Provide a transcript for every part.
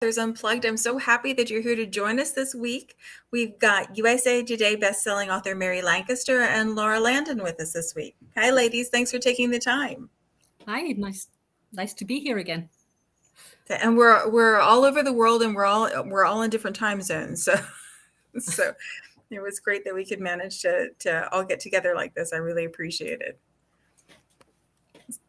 Authors Unplugged. I'm so happy that you're here to join us this week. We've got USA Today bestselling author Mary Lancaster and Laura Landon with us this week. Hi, ladies. Thanks for taking the time. Hi, nice to be here again. And we're all over the world, and we're all in different time zones. So it was great that we could manage to all get together like this. I really appreciate it.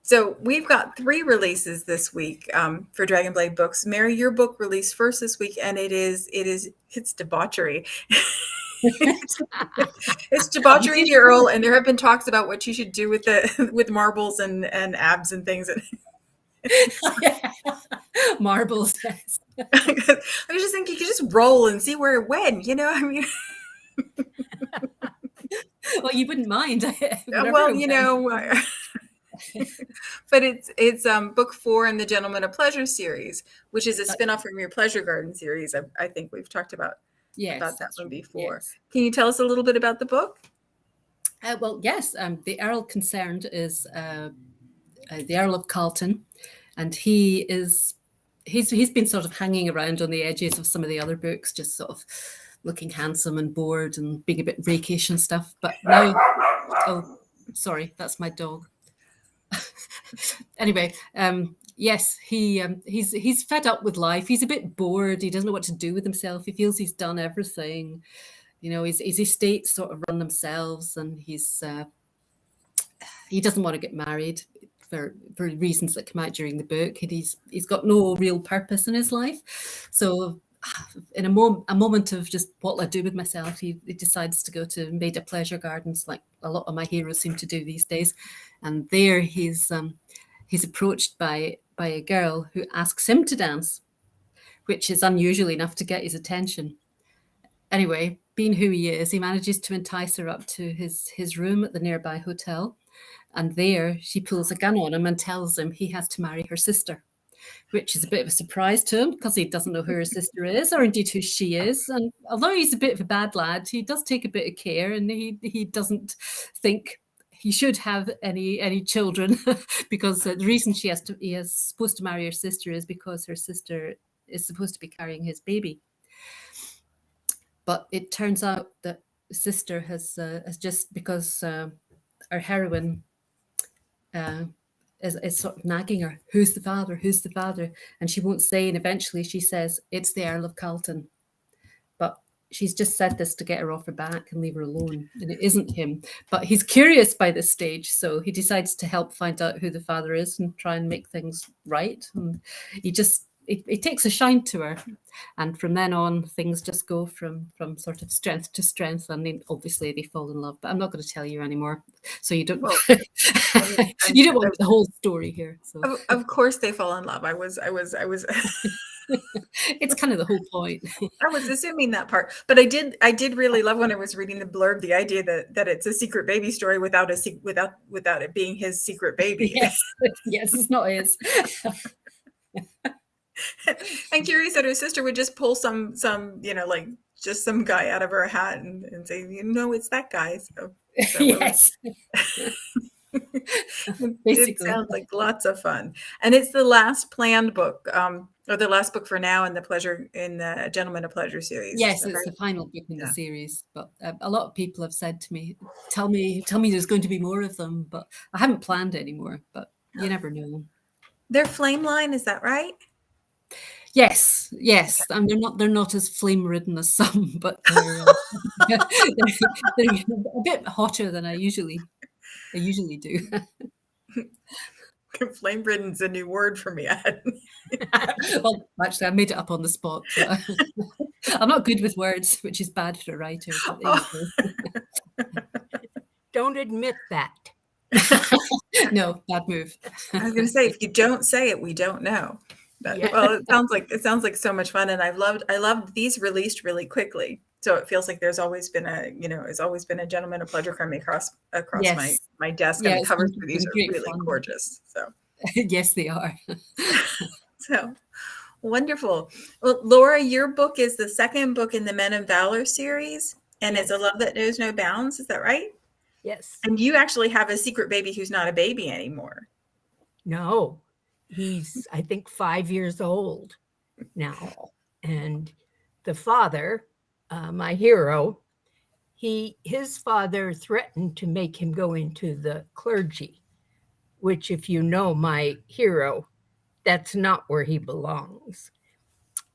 So we've got 3 releases this week for Dragonblade books. Mary, your book released first this week, and it's debauchery. It's debauchery, the Earl, and there have been talks about what you should do with marbles and abs and things. Marbles. Yes. I was just thinking you could just roll and see where it went. I mean. Well, you wouldn't mind. Well, but it's book 4 in the Gentleman of Pleasure series, which is a spinoff from your Pleasure Garden series. I think we've talked about that one before. Yes. Can you tell us a little bit about the book? Well, yes. The Earl concerned is the Earl of Carlton, and he's been sort of hanging around on the edges of some of the other books, just sort of looking handsome and bored and being a bit rakish and stuff. But now, oh, sorry, that's my dog. Anyway, yes, he's fed up with life. He's a bit bored. He doesn't know what to do with himself. He feels he's done everything. His estates sort of run themselves, and he doesn't want to get married for reasons that come out during the book. He's got no real purpose in his life. So in a moment of just what'll I do with myself, he decides to go to Maida Pleasure Gardens, like a lot of my heroes seem to do these days. And there he's approached by a girl who asks him to dance, which is unusual enough to get his attention. Anyway, being who he is, he manages to entice her up to his room at the nearby hotel. And there she pulls a gun on him and tells him he has to marry her sister, which is a bit of a surprise to him because he doesn't know who her sister is or indeed who she is. And although he's a bit of a bad lad, he does take a bit of care, and he doesn't think he should have any children because the reason he is supposed to marry her sister is because her sister is supposed to be carrying his baby. But it turns out that the sister has just because our heroine is sort of nagging her, who's the father? Who's the father? And she won't say. And eventually she says, it's the Earl of Carlton. But she's just said this to get her off her back and leave her alone. And it isn't him. But he's curious by this stage. So he decides to help find out who the father is and try and make things right. And it takes a shine to her. And from then on, things just go from sort of strength to strength. And then obviously they fall in love. But I'm not going to tell you anymore. So you don't you don't want the whole story here. So of course they fall in love. I was It's kind of the whole point. I was assuming that part. But I did really love when I was reading the blurb, the idea that it's a secret baby story without it being his secret baby. Yes, it's not his. I'm curious that her sister would just pull some like just some guy out of her hat and say, it's that guy. So yes. It sounds like lots of fun. And it's the last planned book, or the last book for now in the Gentleman of Pleasure series. Yes, it's the final book in the series. But a lot of people have said to me, tell me there's going to be more of them. But I haven't planned anymore, but you never know. They're flame line, is that right? Yes, and they're not as flame ridden as some, but they're a bit hotter than I usually do. Flame ridden's a new word for me. Well, actually, I made it up on the spot. I'm not good with words, which is bad for a writer. Don't admit that. No, bad move. I was going to say, if you don't say it, we don't know. But, well, it sounds like so much fun, and I loved these released really quickly. So it feels like there's always been a Gentleman of Pleasure coming across yes. my desk, and the covers for these are really fun. Gorgeous. So yes, they are. So wonderful. Well, Laura, your book is the second book in the Men of Valor series, and it's A Love That Knows No Bounds. Is that right? Yes. And you actually have a secret baby who's not a baby anymore. No. He's, I think, 5 years old. now. And the father, my hero, his father threatened to make him go into the clergy, which, if you know my hero, that's not where he belongs.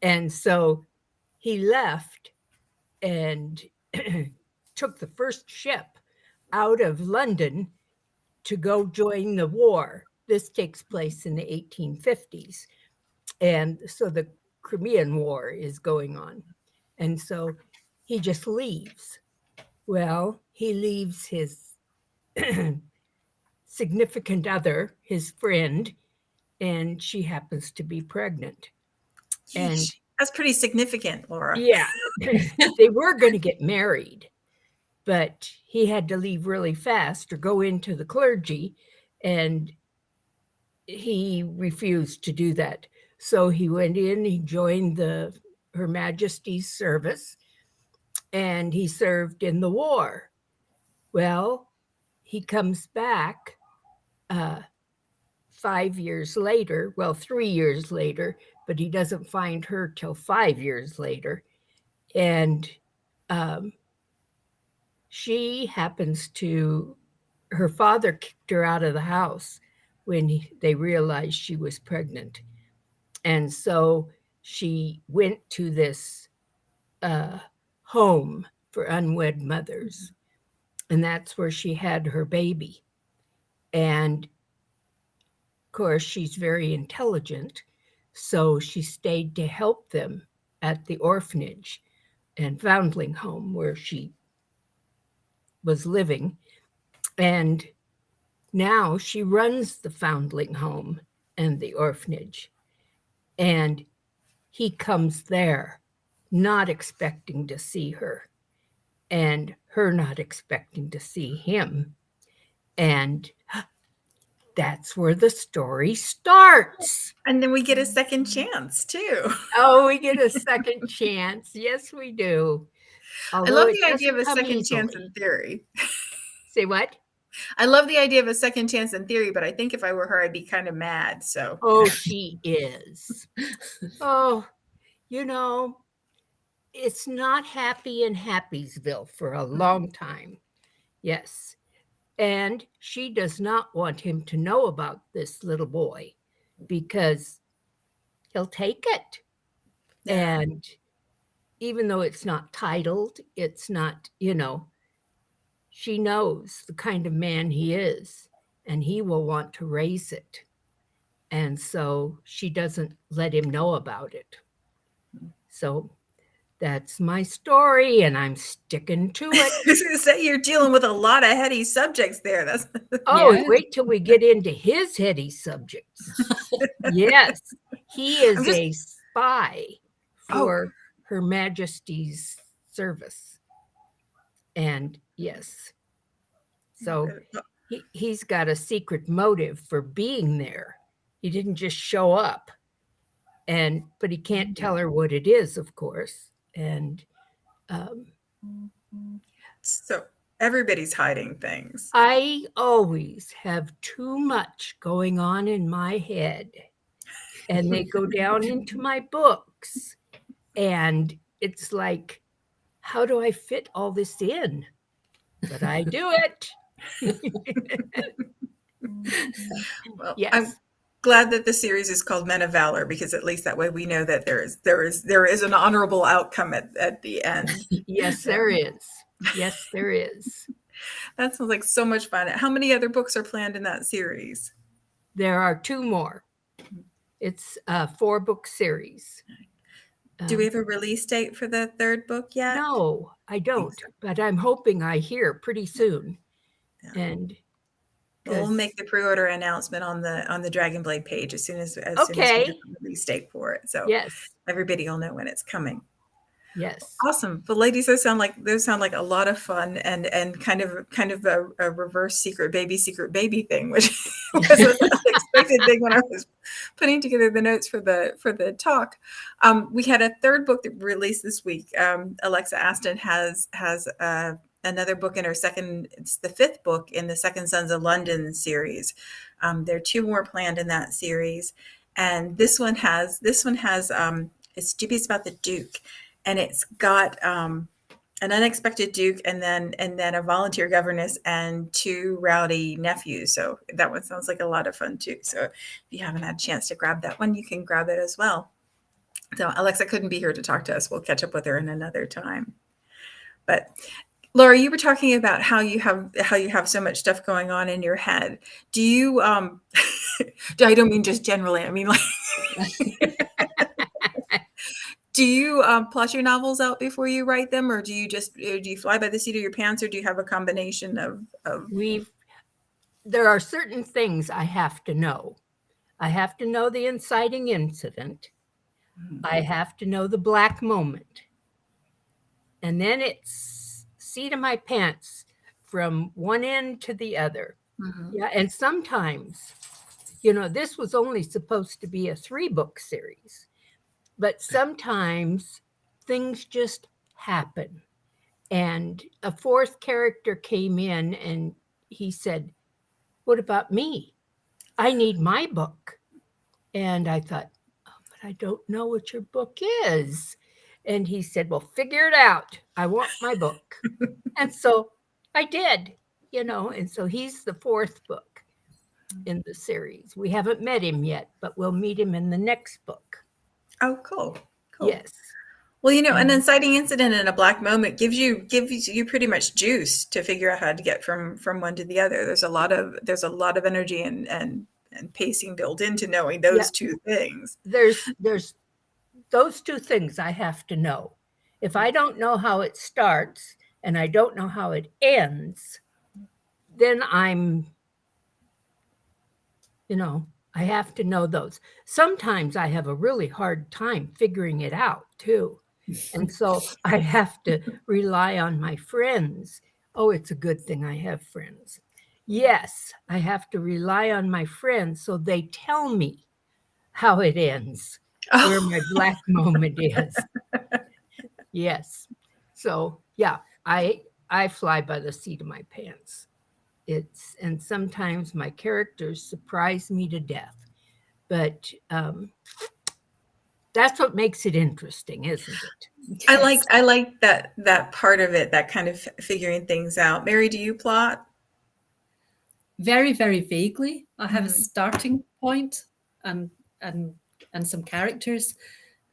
And so he left and took the first ship out of London to go join the war. This takes place in the 1850s. And so the Crimean War is going on. And so he just leaves. Well, he leaves his significant other, his friend, and she happens to be pregnant. And that's pretty significant, Laura. Yeah. They were going to get married, but he had to leave really fast or go into the clergy, and he refused to do that. So he went in, he joined Her Majesty's service, and he served in the war. Well, he comes back 5 years later, 3 years later, but he doesn't find her till 5 years later. And she happens to, her father kicked her out of the house when they realized she was pregnant. And so she went to this home for unwed mothers. And that's where she had her baby. And of course, she's very intelligent. So she stayed to help them at the orphanage and foundling home where she was living. And now she runs the foundling home and the orphanage. And he comes there, not expecting to see her, and her not expecting to see him. And that's where the story starts. And then we get a second chance, too. Oh, we get a second chance. Yes, we do. Although I love the idea of a second chance in theory. Say what? I love the idea of a second chance in theory, but I think if I were her, I'd be kind of mad. So. Oh, she is. Oh, it's not happy in Happysville for a long time. Yes. And she does not want him to know about this little boy because he'll take it. Yeah. And even though it's not titled, it's not, she knows the kind of man he is, and he will want to raise it. And so she doesn't let him know about it. So that's my story, and I'm sticking to it. I was going to say, you're dealing with a lot of heady subjects there. Wait till we get into his heady subjects. Yes, he is a spy for Her Majesty's service. And yes, so he's got a secret motive for being there. He didn't just show up, but he can't tell her what it is, of course. And so everybody's hiding things. I always have too much going on in my head, and they go down into my books, and it's like, how do I fit all this in? But I do it. Well, yes. I'm glad that the series is called Men of Valor, because at least that way we know that there is an honorable outcome at the end. Yes, there is. Yes, there is. That sounds like so much fun. How many other books are planned in that series? There are 2 more. It's a 4-book series. Do we have a release date for the 3rd book yet? No, I don't, but I'm hoping I hear pretty soon. Yeah. And we'll make the pre-order announcement on the Dragonblade page as soon as we get the release date for it. So yes, everybody will know when it's coming. Yes. Awesome. But ladies, those sound like a lot of fun and kind of a reverse secret baby thing, which was an unexpected thing when I was putting together the notes for the talk. We had a 3rd book that released this week. Alexa Aston has another book in her second. It's the 5th book in the Second Sons of London series. There are 2 more planned in that series. And this one has it's 2 pieces about the Duke, and it's got an unexpected Duke, and then a volunteer governess and 2 rowdy nephews. So that one sounds like a lot of fun too. So if you haven't had a chance to grab that one, you can grab it as well. So Alexa couldn't be here to talk to us. We'll catch up with her in another time. But Laura, you were talking about how you have so much stuff going on in your head. Do you I don't mean just generally, I mean like do you plot your novels out before you write them, or do you fly by the seat of your pants, or do you have a combination of There are certain things I have to know. I have to know the inciting incident. I have to know the black moment. And then it's seat of my pants from one end to the other. Yeah. And sometimes, this was only supposed to be a 3-book series, but sometimes things just happen. And a 4th character came in and he said, "What about me? I need my book." And I thought, "Oh, but I don't know what your book is." And he said, "Well, figure it out. I want my book." And so I did, and so he's the 4th book in the series. We haven't met him yet, but we'll meet him in the next book. Oh, cool. Yes. Well, an inciting incident and a black moment gives you pretty much juice to figure out how to get from one to the other. There's a lot of energy and pacing built into knowing those 2 things. There's those 2 things I have to know. If I don't know how it starts and I don't know how it ends, then I'm, I have to know those. Sometimes I have a really hard time figuring it out too. And so I have to rely on my friends. Oh, it's a good thing I have friends. Yes, I have to rely on my friends so they tell me how it ends, where my black moment is. Yes. So, yeah, I fly by the seat of my pants. And sometimes my characters surprise me to death. But that's what makes it interesting, isn't it? Yes. I like that part of it, that kind of figuring things out. Mary, do you plot? Very, very vaguely. I have a starting point and some characters,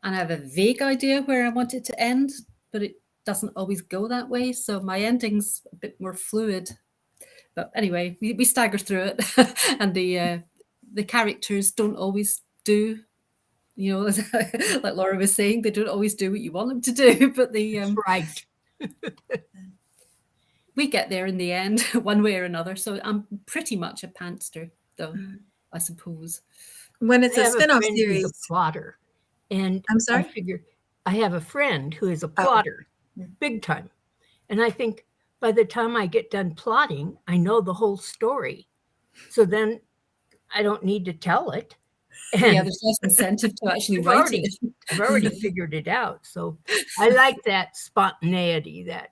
and I have a vague idea where I want it to end, but it doesn't always go that way. So my ending's a bit more fluid. But anyway, we stagger through it, and the characters don't always do, like Laura was saying, they don't always do what you want them to do. But That's right. We get there in the end, one way or another. So I'm pretty much a pantster, though, I suppose. When it's a spin-off series, a plotter, and I'm sorry. I have a friend who is a plotter, big time, and I think by the time I get done plotting, I know the whole story. So then I don't need to tell it. And there's less incentive to actually write it. I've already figured it out. So I like that spontaneity, that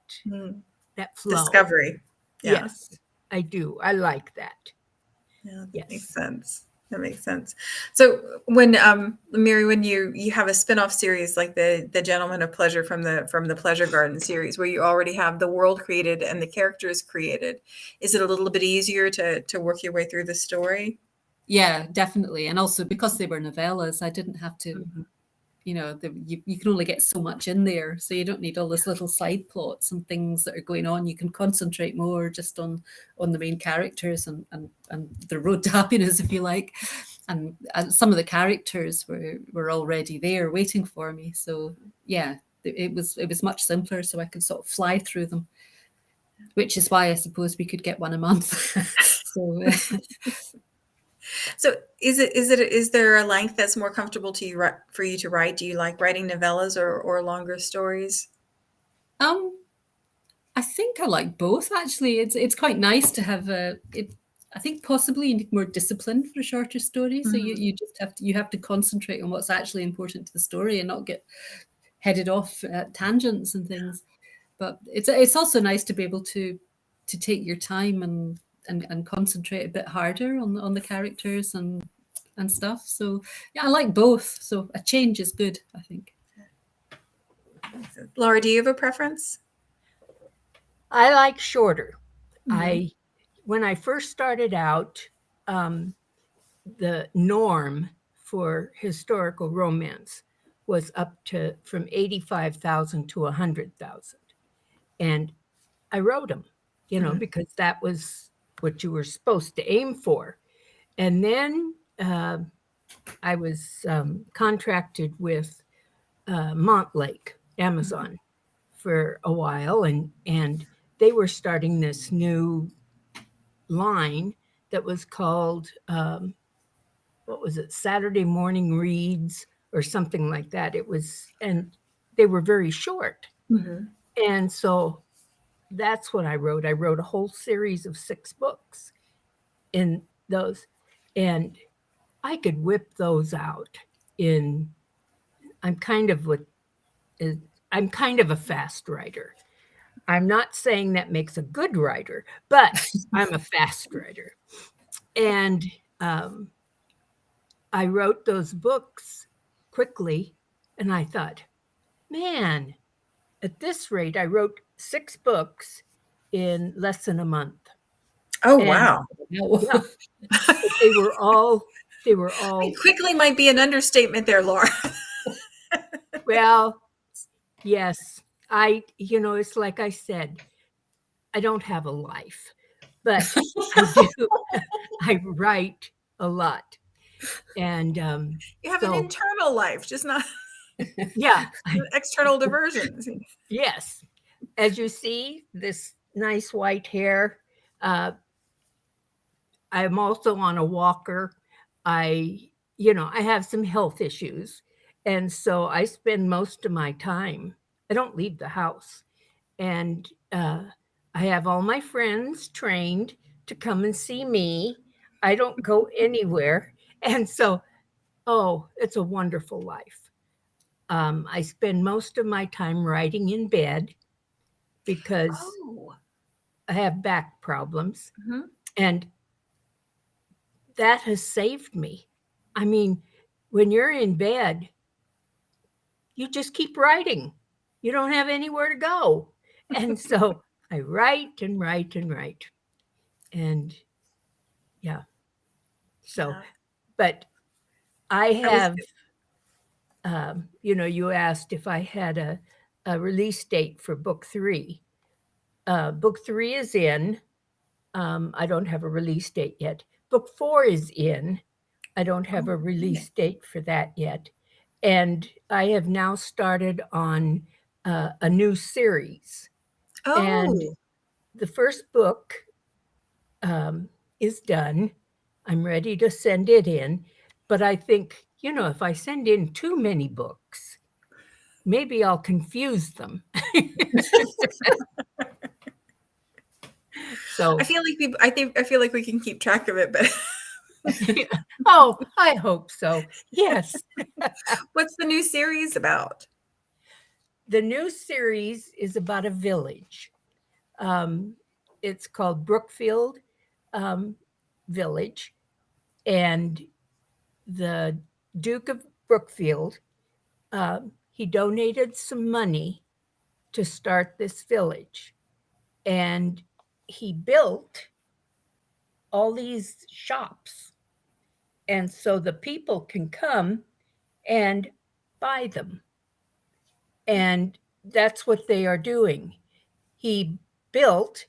flow. Discovery. Yeah. Yes, I do. I like that. Yeah, that makes sense. That makes sense. So when Mary, when you have a spin-off series like the Gentleman of Pleasure from the Pleasure Garden series, where you already have the world created and the characters created, is it a little bit easier to work your way through the story? Yeah, definitely. And also because they were novellas, I didn't have to, you can only get so much in there. So you don't need all those little side plots and things that are going on. You can concentrate more just on the main characters and the road to happiness, if you like. And some of the characters were already there waiting for me. So yeah, it was much simpler, so I could sort of fly through them, which is why I suppose we could get one a month. So is there a length that's more comfortable to you for you to write? Do you like writing novellas or longer stories? I think I like both, actually. It's quite nice to have I think possibly you need more discipline for a shorter story. So you just have to concentrate on what's actually important to the story and not get headed off at tangents and things. But it's also nice to be able to take your time and concentrate a bit harder on the characters and stuff. So yeah, I like both. So a change is good, I think. Laura, do you have a preference? I like shorter. When I first started out, the norm for historical romance was up to from 85,000 to 100,000. And I wrote them, because that was what you were supposed to aim for. And then I was contracted with Montlake, Amazon, for a while, and they were starting this new line that was called what was it, Saturday Morning Reads or something like that. It was, and they were very short. And so that's what I wrote. I wrote a whole series of 6 books in those, and I could whip those out in, I'm kind of a fast writer. I'm not saying that makes a good writer, but I'm a fast writer. And I wrote those books quickly, and I thought, man, at this rate, I wrote 6 books in less than a month. Oh, wow. Yeah, they were all quickly might be an understatement there, Laura. Well, yes. It's like I said, I don't have a life, but I do. I write a lot. And you have an internal life, just not external diversions. Yes. As you see, this nice white hair. I'm also on a walker. I have some health issues. And so I spend most of my time, I don't leave the house. And I have all my friends trained to come and see me. I don't go anywhere. And so, it's a wonderful life. I spend most of my time writing in bed because I have back problems. And that has saved me. I mean, when you're in bed, you just keep writing. You don't have anywhere to go. And so I write and write and write. And so, but I have, you asked if I had a release date for book 3. Book 3 is in. I don't have a release date yet. Book 4 is in. I don't have a release date for that yet. And I have now started on a new series. And the first book is done. I'm ready to send it in. But I think, if I send in too many books, maybe I'll confuse them. So I feel like we can keep track of it, but I hope so. Yes. What's the new series about? The new series is about a village. It's called Brookfield Village, and the Duke of Brookfield, he donated some money to start this village, and he built all these shops, and so the people can come and buy them. And that's what they are doing. He built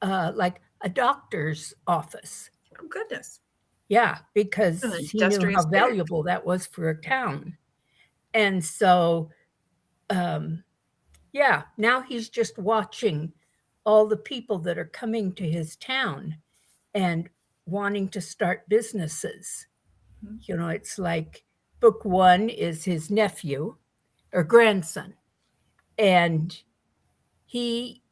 like a doctor's office. Oh, goodness. Yeah, because he knew how valuable that was for a town. And so, now he's just watching all the people that are coming to his town and wanting to start businesses. It's like book 1 is his nephew or grandson, and he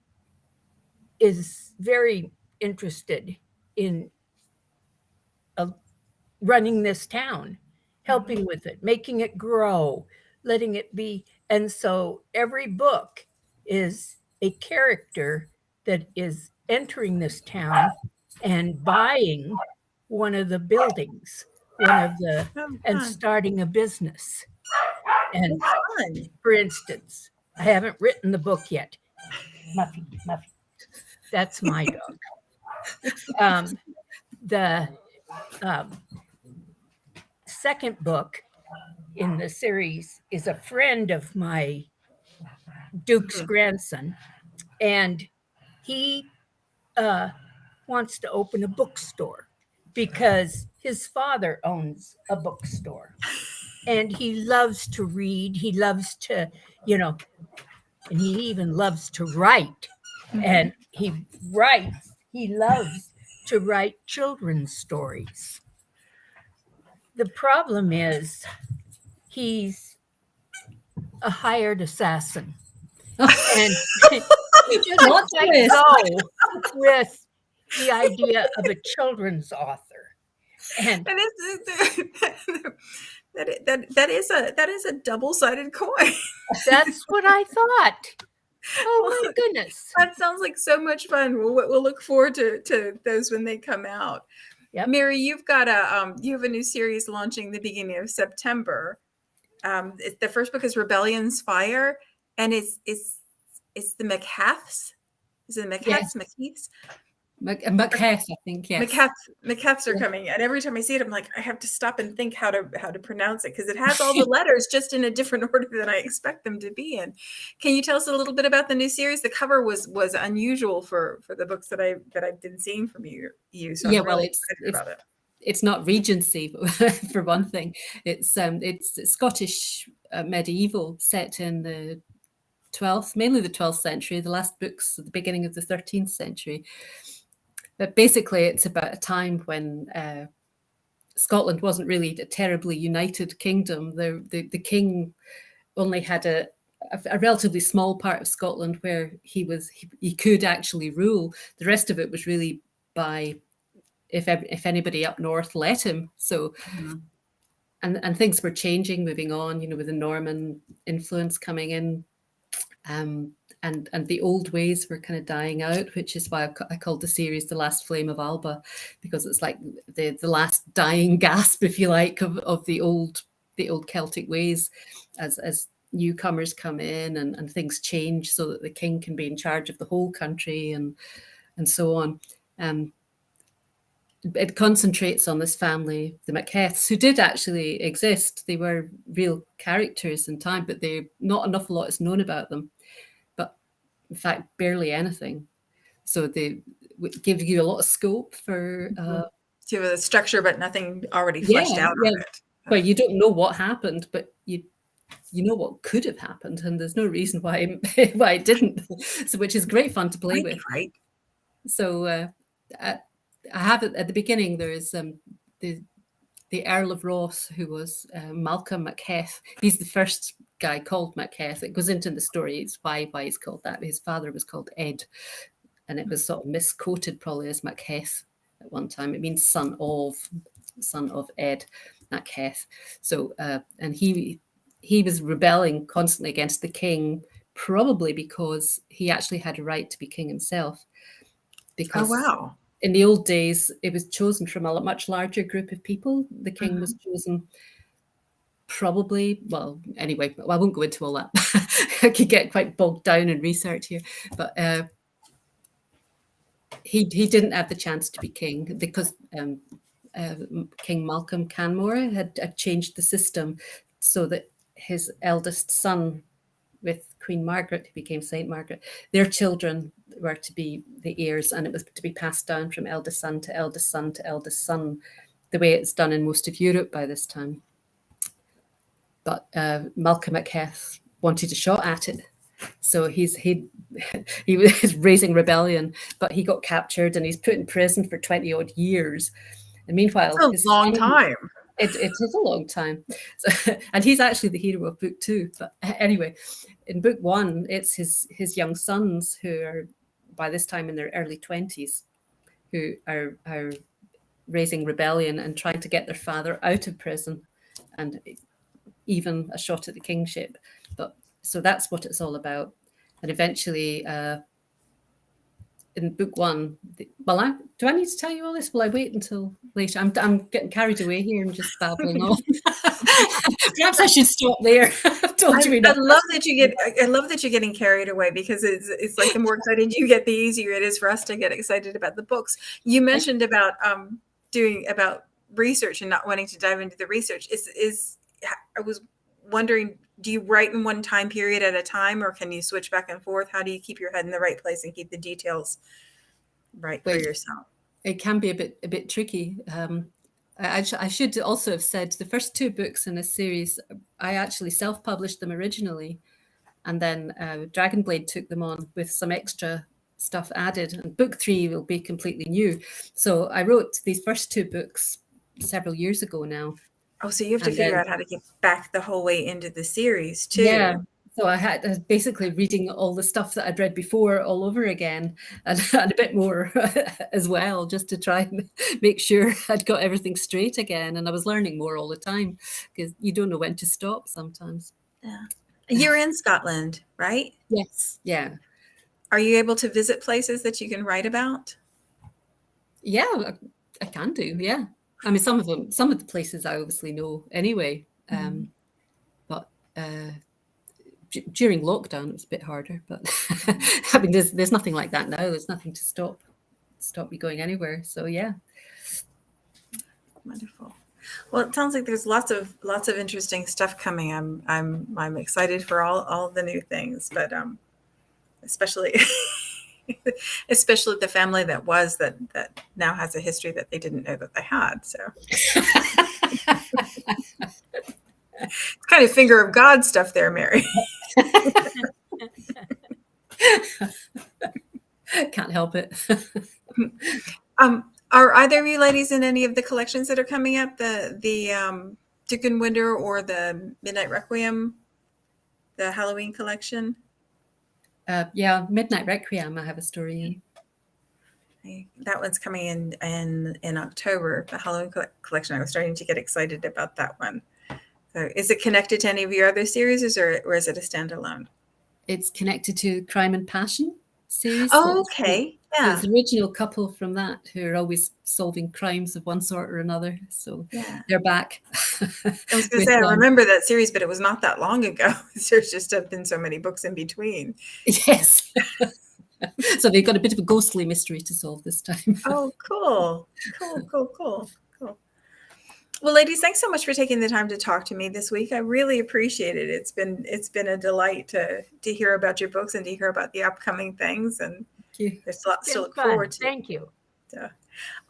is very interested in running this town, helping with it, making it grow, letting it be. And so every book is a character that is entering this town and buying one of the buildings, and starting a business. And for instance, I haven't written the book yet. Muffy. That's my dog. The second book in the series is a friend of my Duke's grandson, and he wants to open a bookstore because his father owns a bookstore, and he loves to read. He loves to, and he even loves to write. And he loves to write children's stories. The problem is he's a hired assassin. And he just can't go with the idea of a children's author. And that is a double-sided coin. That's what I thought. Oh my goodness. That sounds like so much fun. We'll look forward to those when they come out. Yep. Mary, you've got you have a new series launching the beginning of September. The first book is Rebellion's Fire, and it's the McCaffs. Is it McCaffs? Yes. McKeiths? McCaff, I think, yes. McCaffs are coming, and every time I see it, I'm like, I have to stop and think how to pronounce it, because it has all the letters just in a different order than I expect them to be in. Can you tell us a little bit about the new series? The cover was unusual for the books that I've been seeing from you. So yeah, I'm really excited about it. It's not Regency, for one thing. It's Scottish medieval, set in the 12th, mainly the 12th century. The last books at the beginning of the 13th century. But basically, it's about a time when Scotland wasn't really a terribly united kingdom. The king only had a relatively small part of Scotland where he could actually rule. The rest of it was really by if anybody up north let him. So, and things were changing, moving on. With the Norman influence coming in. And the old ways were kind of dying out, which is why I called the series The Last Flame of Alba, because it's like the last dying gasp, if you like, of the old Celtic ways as newcomers come in and things change so that the king can be in charge of the whole country and so on. It concentrates on this family, the McCaffs, who did actually exist. They were real characters in time, but not an awful lot is known about them. But in fact, barely anything. So they give you a lot of scope for to a structure, but nothing already fleshed out on it. Well, you don't know what happened, but you know what could have happened, and there's no reason why it didn't. So, which is great fun to play with. Right. So. I have it at the beginning. There is the Earl of Ross, who was Malcolm McCaff. He's the first guy called McCaff. It goes into the story. It's why he's called that. His father was called Ed, and it was sort of misquoted probably as McCaff at one time. It means son of Ed, McCaff. So and he was rebelling constantly against the king, probably because he actually had a right to be king himself. Because in the old days, it was chosen from a much larger group of people. The king was chosen probably, well, anyway, I won't go into all that. I could get quite bogged down in research here. But he didn't have the chance to be king because King Malcolm Canmore had changed the system so that his eldest son with Queen Margaret, who became Saint Margaret, their children were to be the heirs, and it was to be passed down from eldest son to eldest son to eldest son, the way it's done in most of Europe by this time. But Malcolm McCaff wanted a shot at it, so he was raising rebellion, but he got captured and he's put in prison for 20 odd years. And meanwhile, it's a long time. It is a long time. So, and he's actually the hero of book 2. But anyway, in book 1, it's his young sons who are by this time in their early 20s, who are raising rebellion and trying to get their father out of prison and even a shot at the kingship. But so that's what it's all about. And eventually, in book 1, do I need to tell you all this? Will I wait until later? I'm getting carried away here and just babbling on. Perhaps I should stop there. told you I enough. love that you're getting carried away, because it's like the more excited you get, the easier it is for us to get excited about the books. You mentioned about doing about research and not wanting to dive into the research. I was wondering, do you write in one time period at a time, or can you switch back and forth? How do you keep your head in the right place and keep the details right for yourself? It can be a bit tricky. I should also have said the first 2 books in this series, I actually self-published them originally, and then Dragonblade took them on with some extra stuff added, and book 3 will be completely new. So I wrote these first 2 books several years ago now. Oh, so you have to figure out how to get back the whole way into the series too. Yeah. So I had basically reading all the stuff that I'd read before all over again, and a bit more as well, just to try and make sure I'd got everything straight again. And I was learning more all the time, because you don't know when to stop sometimes. Yeah. You're in Scotland, right? Yes. Yeah. Are you able to visit places that you can write about? Yeah, I can do. Yeah. I mean, some of the places I obviously know anyway. But during lockdown, it was a bit harder. But I mean, there's nothing like that now. There's nothing to stop me going anywhere. So yeah. Wonderful. Well, it sounds like there's lots of interesting stuff coming. I'm excited for all the new things, but especially the family that now has a history that they didn't know that they had. So it's kind of finger of God stuff there, Mary. Can't help it. Are either of you ladies in any of the collections that are coming up? The Dickon Winter or the Midnight Requiem, the Halloween collection? Yeah, Midnight Requiem, I have a story in. That one's coming in October, the Halloween collection. I was starting to get excited about that one. So is it connected to any of your other series, or is it a standalone? It's connected to Crime and Passion series. Oh, okay. Yeah. There's the original couple from that who are always solving crimes of one sort or another. So they're back. I was going to say, I remember that series, but it was not that long ago. There's just been so many books in between. Yes. So they've got a bit of a ghostly mystery to solve this time. Oh, cool. Cool. Well, ladies, thanks so much for taking the time to talk to me this week. I really appreciate it. It's been a delight to hear about your books and to hear about the upcoming things. And there's lots to look forward to. Thank you. So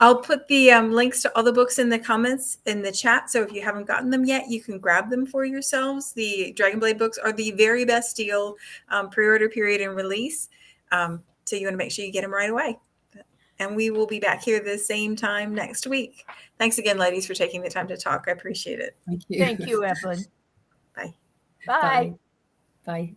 I'll put the links to all the books in the comments in the chat. So if you haven't gotten them yet, you can grab them for yourselves. The Dragonblade books are the very best deal, pre-order period and release. So you want to make sure you get them right away. And we will be back here the same time next week. Thanks again, ladies, for taking the time to talk. I appreciate it. Thank you. Thank you, Evelyn. Bye. Bye. Bye.